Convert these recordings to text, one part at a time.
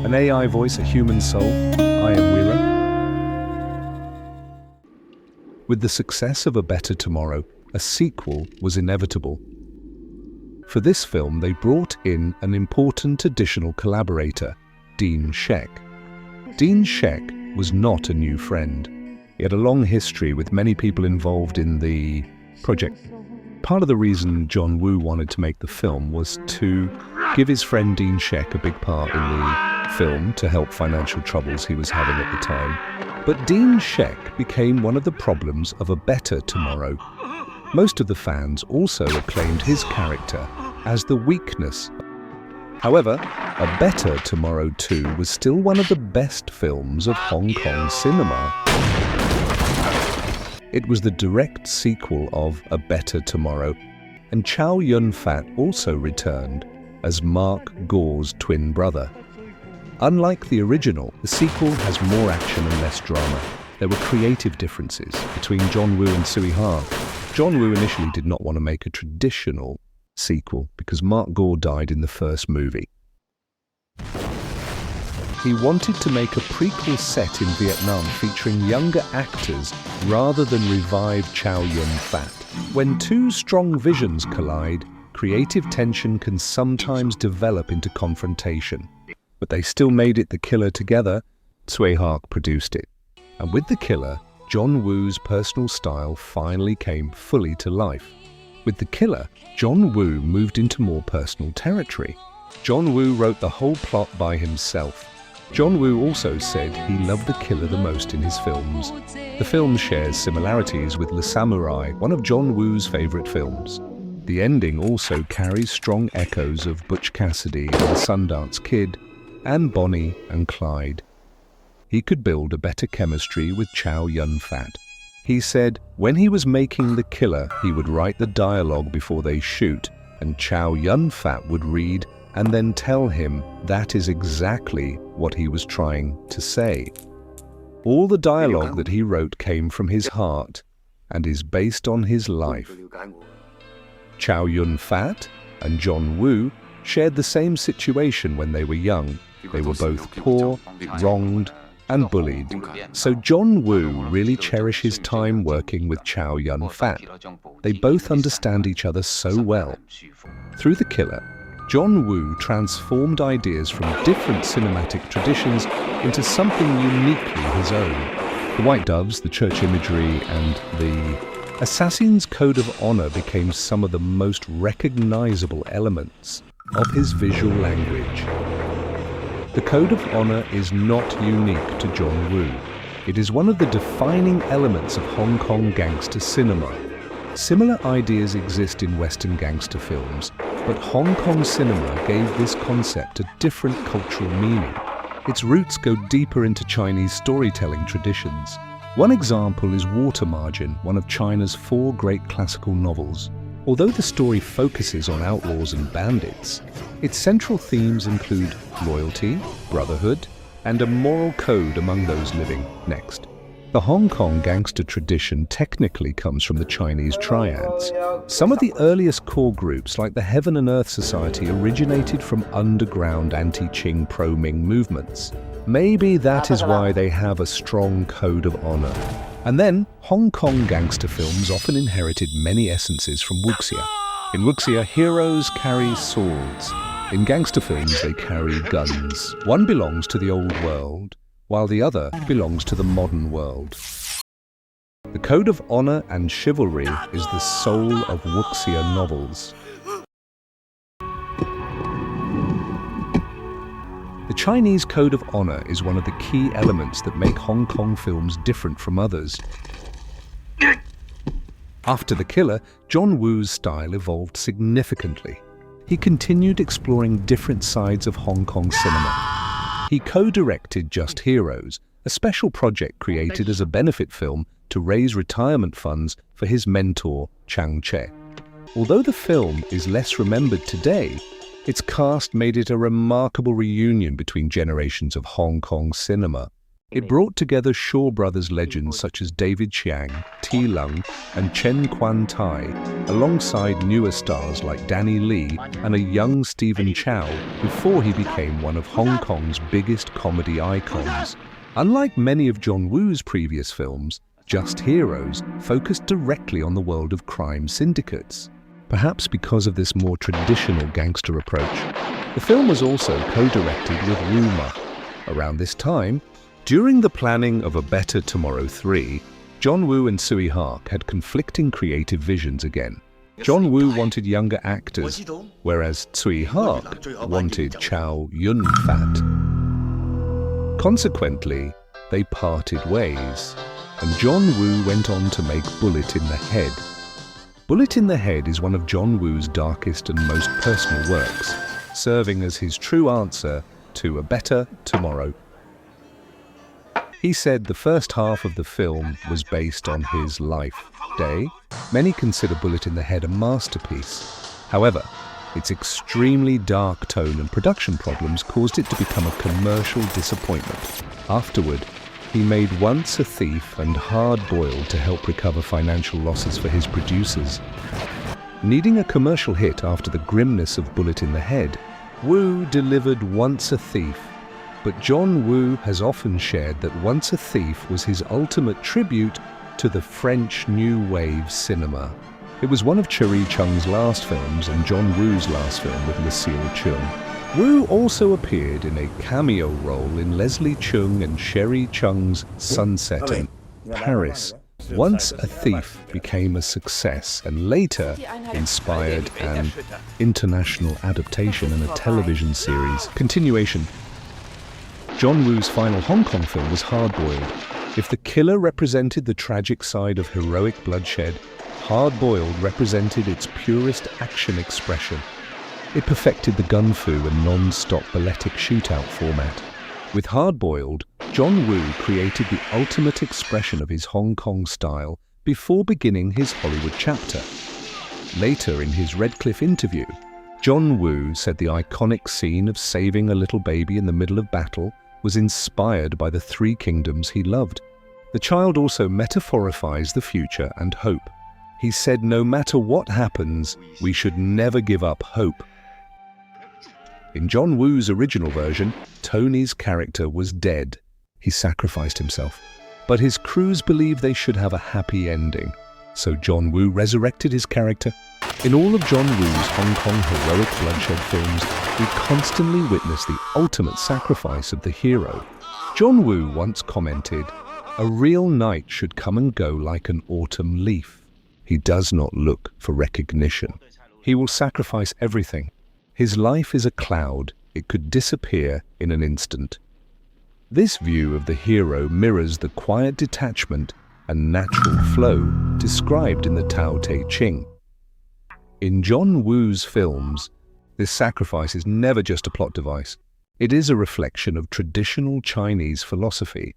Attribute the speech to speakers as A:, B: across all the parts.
A: An AI voice, a human soul. I am WiRa. With the success of A Better Tomorrow, a sequel was inevitable. For this film, they brought in an important additional collaborator, Dean Sheck. Dean Sheck was not a new friend. He had a long history with many people involved in the project. Part of the reason John Woo wanted to make the film was to give his friend Dean Sheck a big part in the film to help financial troubles he was having at the time. But Dean Sheck became one of the problems of A Better Tomorrow. Most of the fans also acclaimed his character as the weakness. However, A Better Tomorrow 2 was still one of the best films of Hong Kong cinema. It was the direct sequel of A Better Tomorrow, and Chow Yun-fat also returned as Mark Gore's twin brother. Unlike the original, the sequel has more action and less drama. There were creative differences between John Woo and Tsui Hark. John Woo initially did not want to make a traditional sequel because Mark Gore died in the first movie. He wanted to make a prequel set in Vietnam featuring younger actors rather than revive Chow Yun-fat. When two strong visions collide, creative tension can sometimes develop into confrontation. But they still made it The Killer together. Tsui Hark produced it. And with The Killer, John Woo's personal style finally came fully to life. With The Killer, John Woo moved into more personal territory. John Woo wrote the whole plot by himself. John Woo also said he loved The Killer the most in his films. The film shares similarities with Le Samurai, one of John Woo's favorite films. The ending also carries strong echoes of Butch Cassidy and the Sundance Kid, and Bonnie and Clyde. He could build a better chemistry with Chow Yun-fat. He said when he was making The Killer, he would write the dialogue before they shoot, and Chow Yun-fat would read and then tell him that is exactly what he was trying to say. All the dialogue that he wrote came from his heart and is based on his life. Chow Yun-fat and John Woo shared the same situation when they were young. They were both poor, wronged, and bullied. So John Woo really cherished his time working with Chow Yun-fat. They both understand each other so well. Through The Killer, John Woo transformed ideas from different cinematic traditions into something uniquely his own. The white doves, the church imagery, and the assassin's code of honor became some of the most recognizable elements of his visual language. The code of honor is not unique to John Woo. It is one of the defining elements of Hong Kong gangster cinema. Similar ideas exist in Western gangster films, but Hong Kong cinema gave this concept a different cultural meaning. Its roots go deeper into Chinese storytelling traditions. One example is Water Margin, one of China's 4 great classical novels. Although the story focuses on outlaws and bandits, its central themes include loyalty, brotherhood, and a moral code among those living next. The Hong Kong gangster tradition technically comes from the Chinese triads. Some of the earliest core groups, like the Heaven and Earth Society, originated from underground anti-Qing pro-Ming movements. Maybe that is why they have a strong code of honor. And then, Hong Kong gangster films often inherited many essences from wuxia. In wuxia, heroes carry swords. In gangster films, they carry guns. One belongs to the old world, while the other belongs to the modern world. The code of honor and chivalry is the soul of wuxia novels. The Chinese code of honor is one of the key elements that make Hong Kong films different from others. After The Killer, John Woo's style evolved significantly. He continued exploring different sides of Hong Kong cinema. He co-directed Just Heroes, a special project created as a benefit film to raise retirement funds for his mentor, Chang Che. Although the film is less remembered today, its cast made it a remarkable reunion between generations of Hong Kong cinema. It brought together Shaw Brothers legends such as David Chiang, T. Lung, and Chen Quan-tai, alongside newer stars like Danny Lee and a young Stephen Chow before he became one of Hong Kong's biggest comedy icons. Unlike many of John Woo's previous films, Just Heroes focused directly on the world of crime syndicates. Perhaps because of this more traditional gangster approach. The film was also co-directed with Wu Ma. Around this time, during the planning of A Better Tomorrow 3, John Woo and Tsui Hark had conflicting creative visions again. John Woo wanted younger actors, whereas Tsui Hark wanted Chow Yun-fat. Consequently, they parted ways, and John Woo went on to make Bullet in the Head. Bullet in the Head is one of John Woo's darkest and most personal works, serving as his true answer to A Better Tomorrow. He said the first half of the film was based on his life day. Many consider Bullet in the Head a masterpiece. However, its extremely dark tone and production problems caused it to become a commercial disappointment. Afterward, he made Once a Thief and Hard Boiled to help recover financial losses for his producers. Needing a commercial hit after the grimness of Bullet in the Head, Woo delivered Once a Thief. But John Woo has often shared that Once a Thief was his ultimate tribute to the French New Wave cinema. It was one of Cherie Chung's last films and John Woo's last film with Lucille Chung. Woo also appeared in a cameo role in Leslie Chung and Cherie Chung's Sunset in Paris. Once a Thief became a success and later inspired an international adaptation and a television series continuation. John Woo's final Hong Kong film was Hard Boiled. If the killer represented the tragic side of Heroic Bloodshed, Hard Boiled represented its purest action expression. It perfected the gun fu and non-stop balletic shootout format. With Hard Boiled, John Woo created the ultimate expression of his Hong Kong style before beginning his Hollywood chapter. Later in his Redcliffe interview, John Woo said the iconic scene of saving a little baby in the middle of battle was inspired by the three kingdoms he loved. The child also metaphorifies the future and hope. He said no matter what happens, we should never give up hope. In John Woo's original version, Tony's character was dead. He sacrificed himself. But his crews believed they should have a happy ending. So John Woo resurrected his character. In all of John Woo's Hong Kong Heroic Bloodshed films, we constantly witness the ultimate sacrifice of the hero. John Woo once commented, "A real knight should come and go like an autumn leaf. He does not look for recognition. He will sacrifice everything. His life is a cloud. It could disappear in an instant." This view of the hero mirrors the quiet detachment and natural flow described in the Tao Te Ching. In John Woo's films, this sacrifice is never just a plot device. It is a reflection of traditional Chinese philosophy.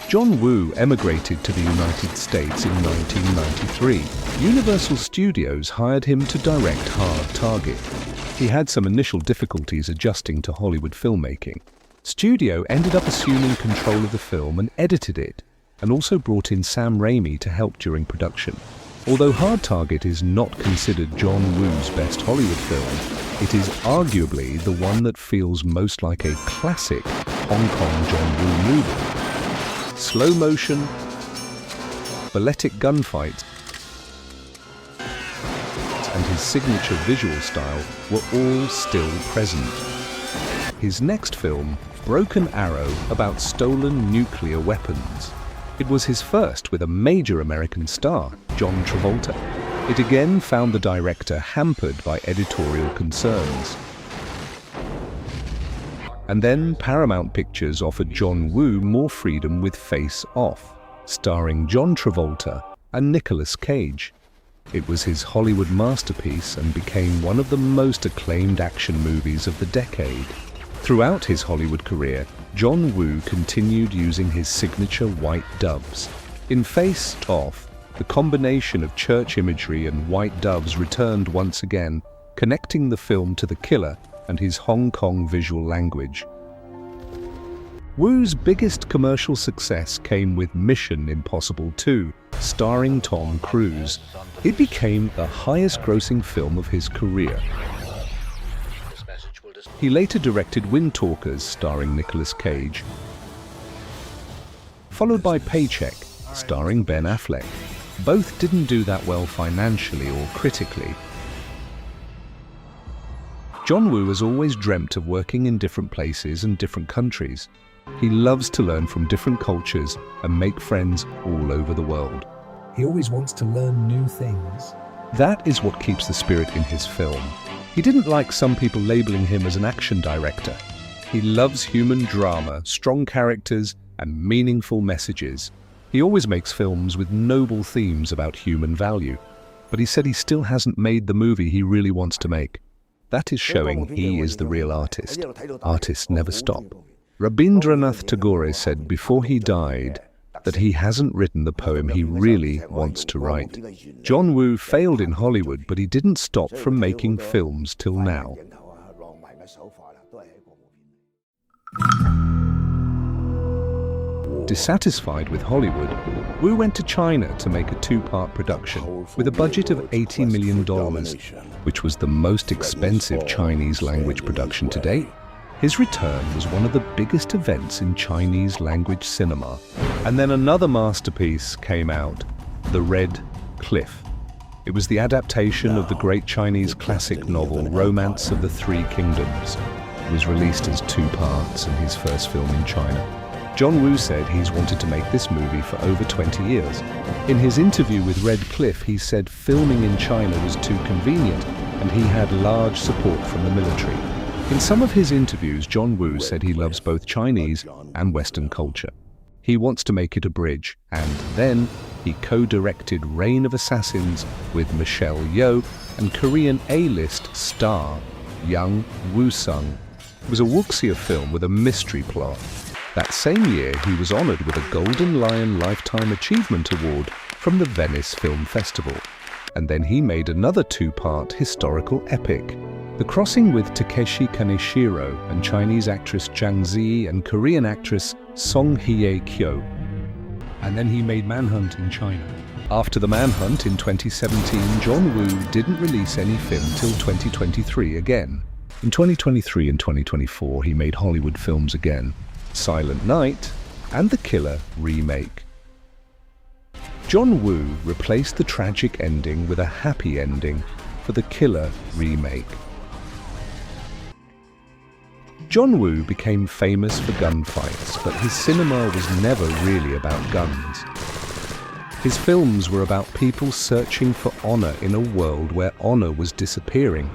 A: John Woo emigrated to the United States in 1993. Universal Studios hired him to direct Hard Target. He had some initial difficulties adjusting to Hollywood filmmaking. Studio ended up assuming control of the film and edited it, and also brought in Sam Raimi to help during production. Although Hard Target is not considered John Woo's best Hollywood film, it is arguably the one that feels most like a classic Hong Kong John Woo movie. Slow motion, balletic gunfights, and his signature visual style were all still present. His next film, Broken Arrow, about stolen nuclear weapons. It was his first with a major American star, John Travolta. It again found the director hampered by editorial concerns. And then Paramount Pictures offered John Woo more freedom with Face Off, starring John Travolta and Nicolas Cage. It was his Hollywood masterpiece and became one of the most acclaimed action movies of the decade. Throughout his Hollywood career, John Woo continued using his signature white doves. In Face Off, the combination of church imagery and white doves returned once again, connecting the film to the killer and his Hong Kong visual language. Woo's biggest commercial success came with Mission Impossible 2, starring Tom Cruise. It became the highest-grossing film of his career. He later directed Wind Talkers, starring Nicolas Cage, followed by Paycheck, starring Ben Affleck. Both didn't do that well financially or critically. John Woo has always dreamt of working in different places and different countries. He loves to learn from different cultures and make friends all over the world.
B: He always wants to learn new things.
A: That is what keeps the spirit in his film. He didn't like some people labeling him as an action director. He loves human drama, strong characters, and meaningful messages. He always makes films with noble themes about human value. But he said he still hasn't made the movie he really wants to make. That is showing he is the real artist. Artists never stop. Rabindranath Tagore said before he died that he hasn't written the poem he really wants to write. John Woo failed in Hollywood, but he didn't stop from making films till now. Dissatisfied with Hollywood, Woo went to China to make a two-part production with a budget of $80 million, which was the most expensive Chinese-language production to date. His return was one of the biggest events in Chinese-language cinema. And then another masterpiece came out, The Red Cliff. It was the adaptation of the great Chinese classic novel Romance of the Three Kingdoms. It was released as two parts and his first film in China. John Woo said he's wanted to make this movie for over 20 years. In his interview with Red Cliff, he said filming in China was too convenient and he had large support from the military. In some of his interviews, John Woo said he loves both Chinese and Western culture. He wants to make it a bridge, and then he co-directed Reign of Assassins with Michelle Yeoh and Korean A-list star Young Woo-sung. It was a wuxia film with a mystery plot. That same year, he was honored with a Golden Lion Lifetime Achievement Award from the Venice Film Festival. And then he made another two-part historical epic, The Crossing with Takeshi Kaneshiro and Chinese actress Zhang Zi and Korean actress Song Hye-kyo. And then he made Manhunt in China. After the Manhunt in 2017, John Woo didn't release any film till 2023 again. In 2023 and 2024, he made Hollywood films again, Silent Night and The Killer remake. John Woo replaced the tragic ending with a happy ending for The Killer remake. John Woo became famous for gunfights, but his cinema was never really about guns. His films were about people searching for honor in a world where honor was disappearing.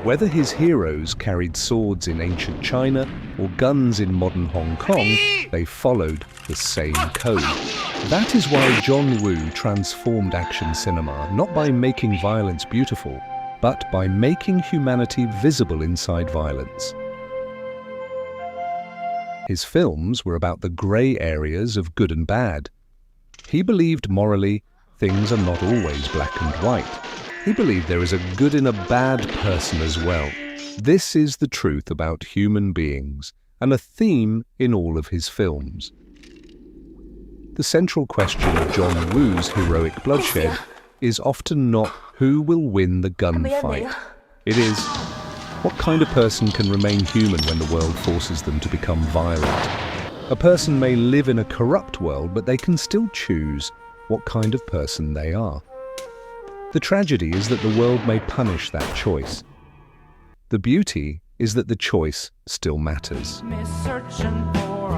A: Whether his heroes carried swords in ancient China or guns in modern Hong Kong, they followed the same code. That is why John Woo transformed action cinema, not by making violence beautiful, but by making humanity visible inside violence. His films were about the grey areas of good and bad. He believed morally, things are not always black and white. He believed there is a good in a bad person as well. This is the truth about human beings, and a theme in all of his films. The central question of John Woo's Heroic Bloodshed is often not who will win the gunfight. It is, what kind of person can remain human when the world forces them to become violent? A person may live in a corrupt world, but they can still choose what kind of person they are. The tragedy is that the world may punish that choice. The beauty is that the choice still matters.
C: Searching for